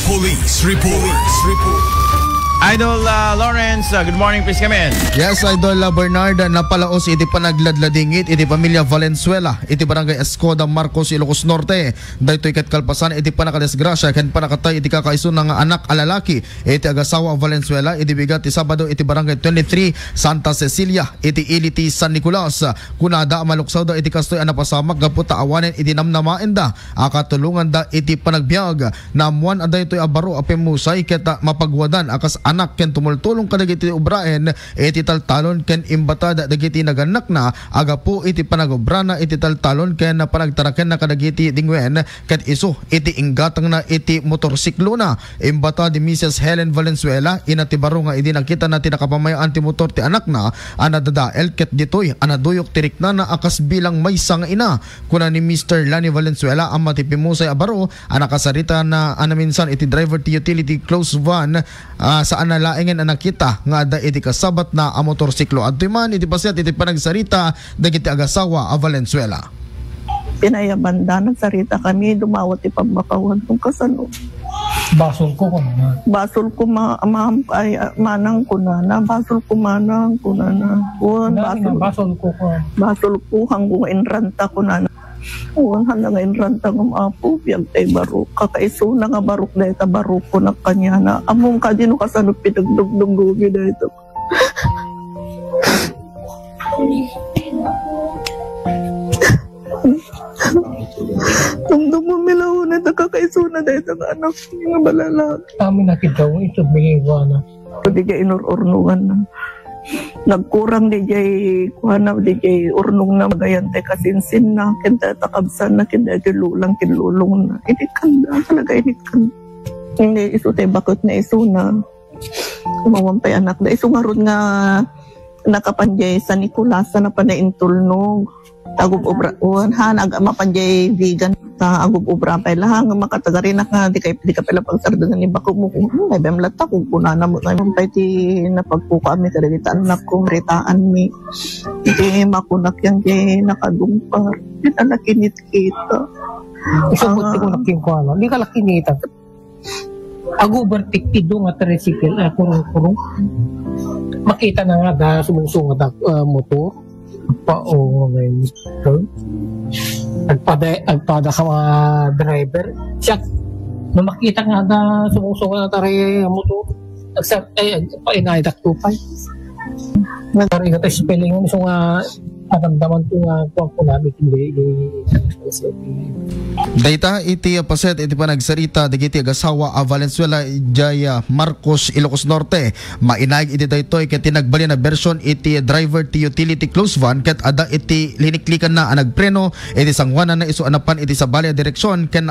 Police Report. Idol Lawrence, good morning, please come in. Yes, Idol Bernard, napalaos iti panagladladingit iti pamilya Valenzuela, iti barangay Escoda, Marcos, Ilocos Norte. Daytoy ket kalpasan iti panakadesgrasya ken panakatay iti kakaiso ng anak a lalaki iti agasawa Valenzuela iti bigat ti Sabado iti barangay 23 Santa Cecilia iti iliti San Nicolas. Kunada maluksaw da iti kastoy anapasamak gaputa awanen iti namnamaen da akatulungan da iti panagbiag namuan daytoy abaro apemusay ket mapagwadan akas anak ken tumultulong kadagiti ubraen iti taltalon ken imbatada dagiti naganak na agapo iti panagobrana iti taltalon ken panagtaraken na kadagiti dingwen ket isu iti inggatang na iti motorsiklo na imbata di Mrs. Helen Valenzuela inati baro nga iti nakita na tinakapamayaan ti motor ti anak na anadadael ket ditoy anaduyok tirikna na akas bilang may sang ina kuna ni Mr. Lani Valenzuela ang matipimusay abaro anakasarita na anaminsan iti driver ti utility close van sa analaengen ang nakita nga da iti kasabat na a motorsiklo adtoy man iti paset iti panagsarita dagiti agasawa a Valenzuela. Pinayabanda nagsarita kami dumawat ti pagmakawan kung kasano. Basol ko na. Basol ko manang kunana, basol ko manang kunana. Basol ko. Basol ko hanggang inranta kunana. Handa nga inranta ng apo, biyag tay barok. Kakaiso na nga barok dahil ta barok ko na kanya na. Among kadino kasano pinagdugdugi dahil ito. Tungdong mo milaw na kakaiso na dahil ito anak nga balala. Kami nakita mo ito, may iwana. Di kaya inur-urnugan na. Nagkurang di jay kuhana di jay urnong na magayante kasinsin na kinta takabsan na kinta kinlulong na ini kanda talaga ini kan ini isu tay bakot na isu na mawampay anak da isu ngarod nga nakapanjay sa Nicolas na panaintulnog tagub obra han aga mapanjay vegan sa agub obra pay lahang makatagarin na di ka pala pagsardan ni bako mo ay bemlata ko kunana mo ay pay ti napagpuka mi kadagita anak ko ritaan mi di makunak yang di nakadumpar di nakinit kita isabot ko nakin di ka lakinita agub bertiktido nga tricycle kurung makita na nga da sumusungad motor pao ngayon agpada ka mga driver siya na makita nga na sumusungan na tayo motor painaidak tupay nagtaray ka tayo spelling so nga naramdaman ko nga kung namin hindi dayta iti paset iti panagsarita dagiti agasawa a Valenzuela Jaya Marcos Ilocos Norte mainayag iti daytoy ket tinagbali na version iti driver ti utility close van ket ada iti liniklikan na nagpreno iti sangwanan na isu anapan iti sa balya direksyon ken